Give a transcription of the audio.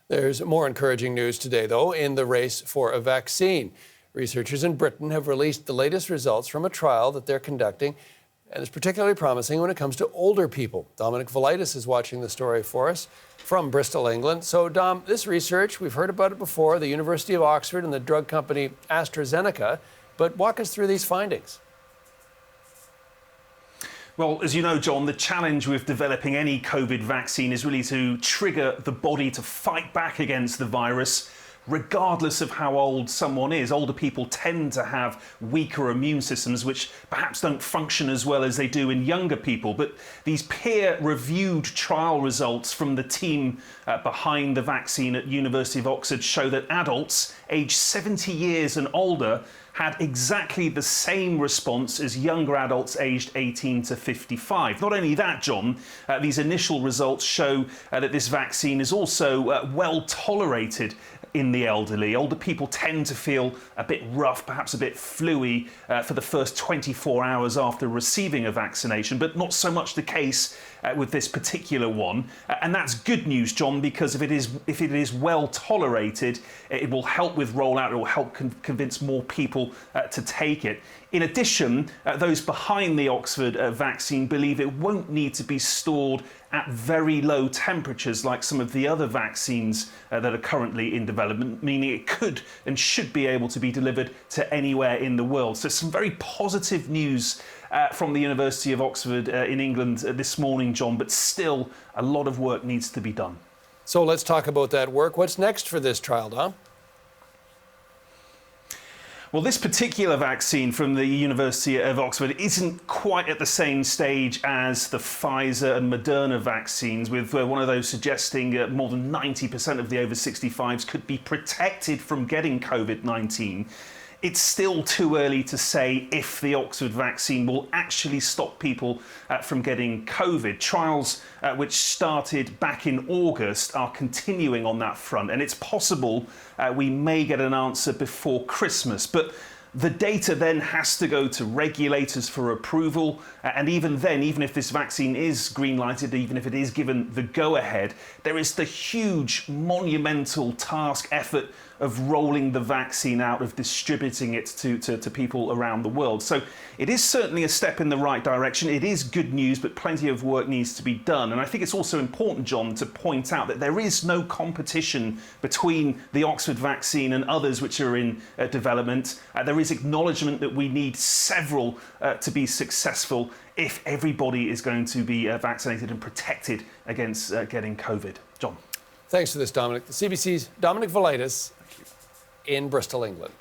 There's more encouraging news today, though, in the race for a vaccine. Researchers in Britain have released the latest results from a trial that they're conducting, and it's particularly promising when it comes to older people. Dominic Velitis is watching the story for us from Bristol, England. So, Dom, this research, we've heard about it before, the University of Oxford and the drug company AstraZeneca, but walk us through these findings. Well, as you know, John, the challenge with developing any COVID vaccine is really to trigger the body to fight back against the virus, regardless of how old someone is. Older people tend to have weaker immune systems, which perhaps don't function as well as they do in younger people. But these peer-reviewed trial results from the team behind the vaccine at University of Oxford show that adults aged 70 years and older had exactly the same response as younger adults aged 18 to 55. Not only that, John, these initial results show that this vaccine is also well tolerated in the elderly. Older people tend to feel a bit rough, perhaps a bit fluey for the first 24 hours after receiving a vaccination, but not so much the case with this particular one. And that's good news, John, because if it is well tolerated, it will help with rollout, it will help convince more people to take it. In addition, those behind the Oxford vaccine believe it won't need to be stored at very low temperatures like some of the other vaccines that are currently in development, meaning it could and should be able to be delivered to anywhere in the world. So some very positive news from the University of Oxford in England this morning, John, but still a lot of work needs to be done. So let's talk about that work. What's next for this trial, Dom? Well, this particular vaccine from the University of Oxford isn't quite at the same stage as the Pfizer and Moderna vaccines, with one of those suggesting more than 90% of the over 65s could be protected from getting COVID-19. It's still too early to say if the Oxford vaccine will actually stop people from getting COVID. Trials which started back in August are continuing on that front, and it's possible we may get an answer before Christmas. But the data then has to go to regulators for approval, and even then, even if this vaccine is green-lighted, even if it is given the go-ahead, there is the huge, monumental task effort of rolling the vaccine out, of distributing it to people around the world. So it is certainly a step in the right direction. It is good news, but plenty of work needs to be done. And I think it's also important, John, to point out that there is no competition between the Oxford vaccine and others which are in development. There is acknowledgement that we need several to be successful if everybody is going to be vaccinated and protected against getting COVID. John. Thanks for this, Dominic. The CBC's Dominic Velitis in Bristol, England.